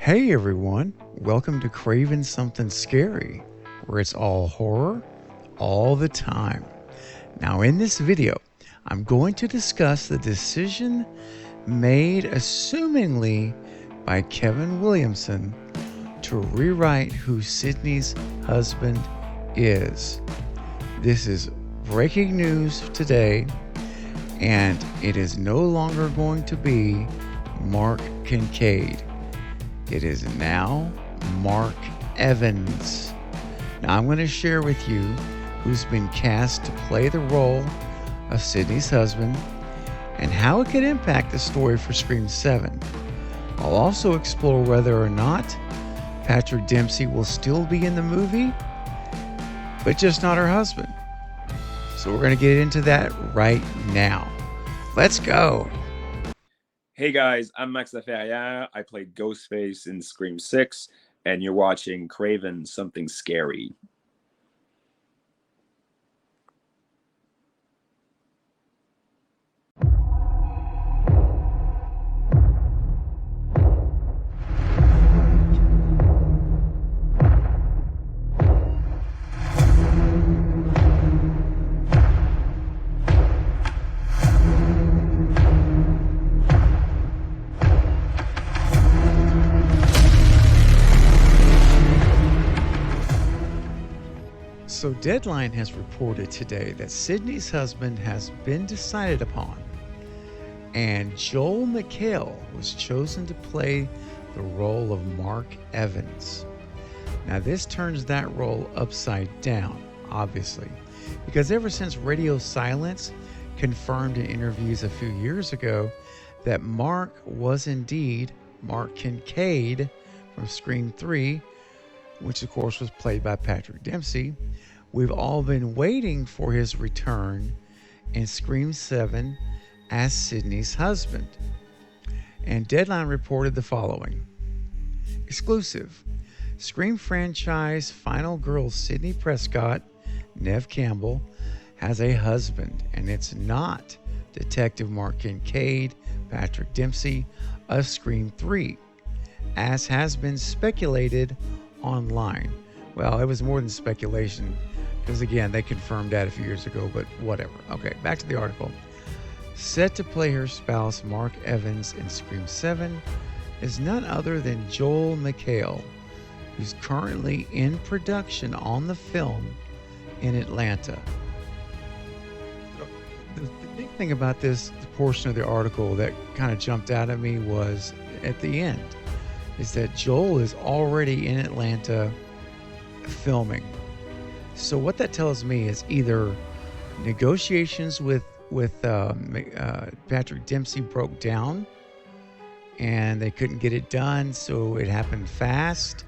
Hey everyone, welcome to Craving Something Scary, where it's all horror, all the time. Now in this video, I'm going to discuss the decision made assumingly by Kevin Williamson to rewrite who Sidney's husband is. This is breaking news today, and it is no longer going to be Mark Kincaid. It is now Mark Evans. Now I'm going to share with you who's been cast to play the role of Sidney's husband and how it could impact the story for Scream 7. I'll also explore whether or not Patrick Dempsey will still be in the movie, but just not her husband. So we're going to get into that right now. Let's go. Hey guys, I'm Max Laferriere. I played Ghostface in Scream 6, and you're watching Craven Something Scary. So Deadline has reported today that Sidney's husband has been decided upon, and Joel McHale was chosen to play the role of Mark Evans. Now this turns that role upside down, obviously, because ever since Radio Silence confirmed in interviews a few years ago that Mark was indeed Mark Kincaid from Scream 3, which of course was played by Patrick Dempsey, we've all been waiting for his return in Scream 7 as Sidney's husband. And Deadline reported the following. Exclusive. Scream franchise final girl Sidney Prescott, Neve Campbell, has a husband, and it's not Detective Mark Kincaid, Patrick Dempsey of Scream 3, as has been speculated online. Well, it was more than speculation, because again, they confirmed that a few years ago, but whatever. Okay, back to the article. Set to play her spouse, Mark Evans, in Scream 7 is none other than Joel McHale, who's currently in production on the film in Atlanta. The big thing about this portion of the article that kind of jumped out at me was at the end, is that Joel is already in Atlanta filming. So what that tells me is either negotiations with Patrick Dempsey broke down and they couldn't get it done, so it happened fast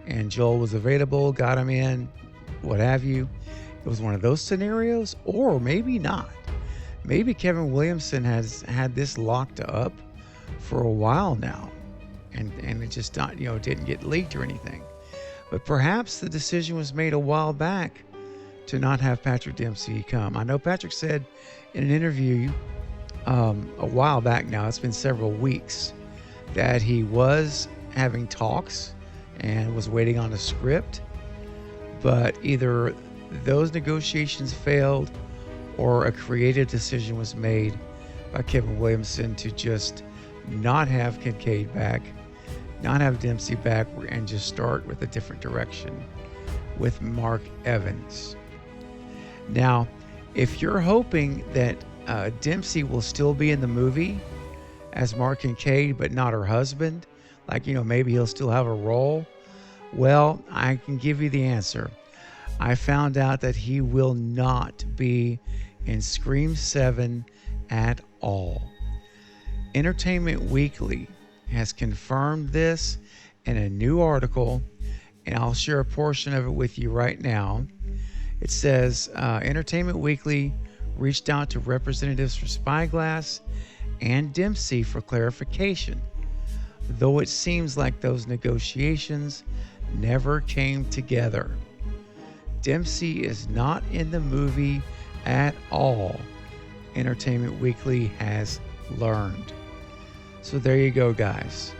and Joel was available, got him in, what have you. It was one of those scenarios, or maybe not. Maybe Kevin Williamson has had this locked up for a while now, and it just not, didn't get leaked or anything. But perhaps the decision was made a while back to not have Patrick Dempsey come. I know Patrick said in an interview a while back now, it's been several weeks, that he was having talks and was waiting on a script, but either those negotiations failed or a creative decision was made by Kevin Williamson to just not have Kincaid back, not have Dempsey back, and just start with a different direction with Mark Evans. Now, if you're hoping that Dempsey will still be in the movie as Mark Kincaid, but not her husband, like, maybe he'll still have a role, well, I can give you the answer. I found out that he will not be in Scream 7 at all. Entertainment Weekly has confirmed this in a new article, and I'll share a portion of it with you right now. It says, Entertainment Weekly reached out to representatives for Spyglass and Dempsey for clarification, though it seems like those negotiations never came together. Dempsey is not in the movie at all, Entertainment Weekly has learned. So there you go, guys.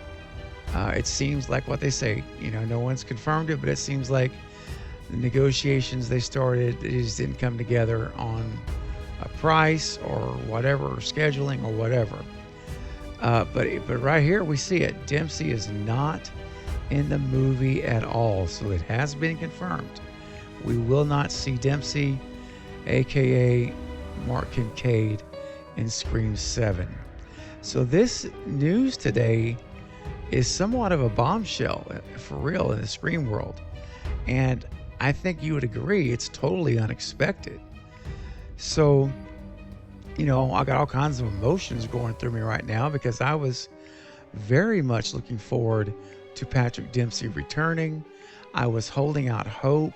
It seems like what they say. No one's confirmed it, but it seems like the negotiations they started, they just didn't come together on a price or whatever, or scheduling or whatever. But right here we see it. Dempsey is not in the movie at all, so it has been confirmed. We will not see Dempsey, aka Mark Kincaid, in Scream 7. So this news today is somewhat of a bombshell, for real, in the Scream world. And I think you would agree it's totally unexpected. So, I got all kinds of emotions going through me right now, because I was very much looking forward to Patrick Dempsey returning. I was holding out hope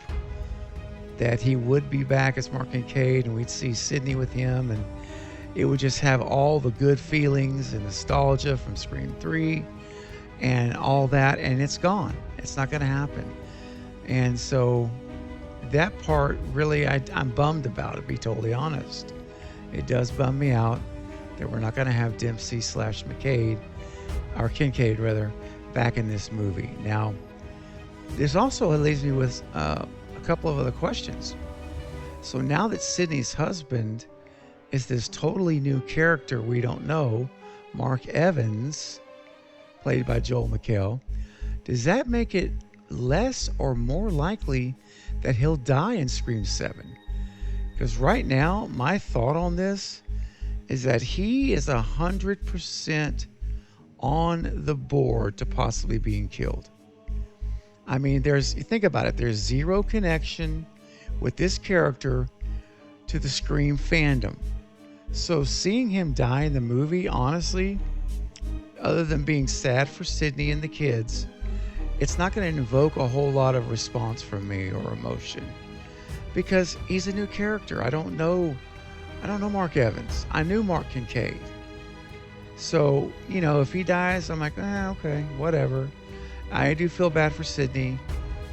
that he would be back as Mark Kincaid, and we'd see Sidney with him, and it would just have all the good feelings and nostalgia from Scream 3 and all that, and it's gone. It's not going to happen. And so that part, really, I'm bummed about, to be totally honest. It does bum me out that we're not going to have Dempsey / McCade, or Kincaid rather, back in this movie. Now, this also leaves me with a couple of other questions. So now that Sidney's husband is this totally new character we don't know, Mark Evans, played by Joel McHale, does that make it less or more likely that he'll die in Scream 7? Because right now, my thought on this is that he is 100% on the board to possibly being killed. I mean, you think about it, there's zero connection with this character to the Scream fandom. So seeing him die in the movie, honestly, other than being sad for Sidney and the kids, it's not going to invoke a whole lot of response from me or emotion, because he's a new character. I don't know Mark Evans. I knew Mark Kincaid. So, if he dies, I'm like, okay, whatever. I do feel bad for Sidney.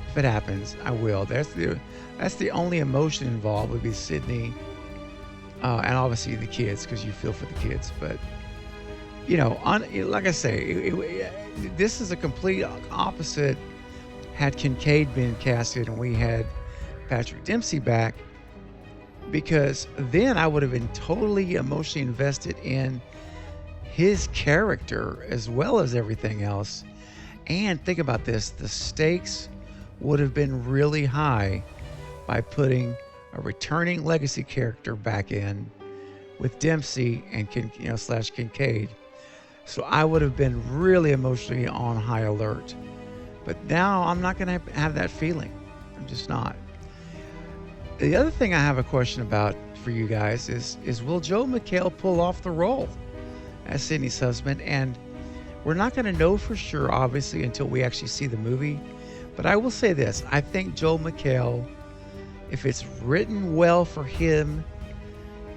If it happens, I will. That's the only emotion involved, would be Sidney, and obviously the kids, because you feel for the kids. But like I say, this is a complete opposite. Had Kincaid been casted and we had Patrick Dempsey back, because then I would have been totally emotionally invested in his character as well as everything else. And think about this, the stakes would have been really high by putting a returning legacy character back in with Dempsey and / Kincaid. So I would have been really emotionally on high alert. But now I'm not going to have that feeling. I'm just not. The other thing I have a question about for you guys is will Joel McHale pull off the role as Sidney's husband? And we're not going to know for sure, obviously, until we actually see the movie. But I will say this. I think Joel McHale, if it's written well for him,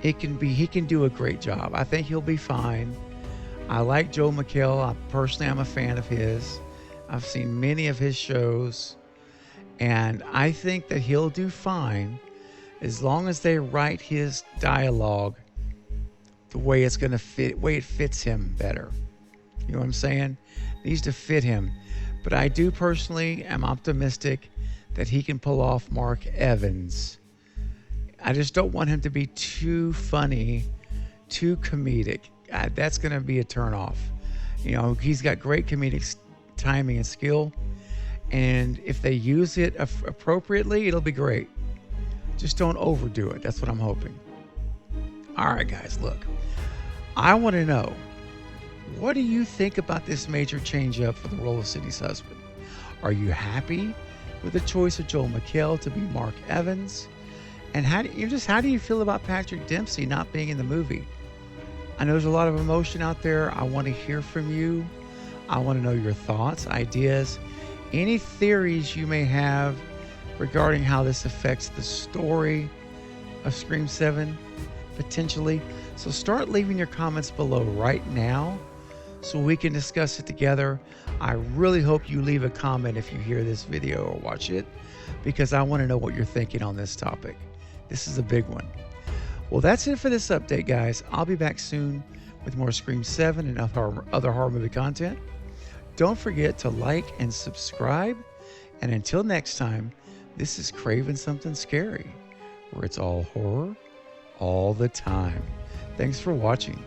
he can do a great job. I think he'll be fine. I like Joel McHale. I'm a fan of his. I've seen many of his shows, and I think that he'll do fine as long as they write his dialogue the way it's going to fit, way it fits him better. You know what I'm saying? It needs to fit him. But I do personally am optimistic that he can pull off Mark Evans. I just don't want him to be too funny, too comedic. That's going to be a turnoff. He's got great comedic timing and skill. And if they use it appropriately, it'll be great. Just don't overdo it. That's what I'm hoping. All right, guys, look. I want to know, what do you think about this major change-up for the role of Sidney's husband? Are you happy with the choice of Joel McHale to be Mark Evans? And how do you feel about Patrick Dempsey not being in the movie? I know there's a lot of emotion out there. I want to hear from you. I want to know your thoughts, ideas, any theories you may have regarding how this affects the story of Scream 7, potentially. So start leaving your comments below right now so we can discuss it together. I really hope you leave a comment if you hear this video or watch it, because I want to know what you're thinking on this topic. This is a big one. Well, that's it for this update, guys. I'll be back soon with more Scream 7 and other horror movie content. Don't forget to like and subscribe. And until next time, this is Craven Something Scary, where it's all horror all the time. Thanks for watching.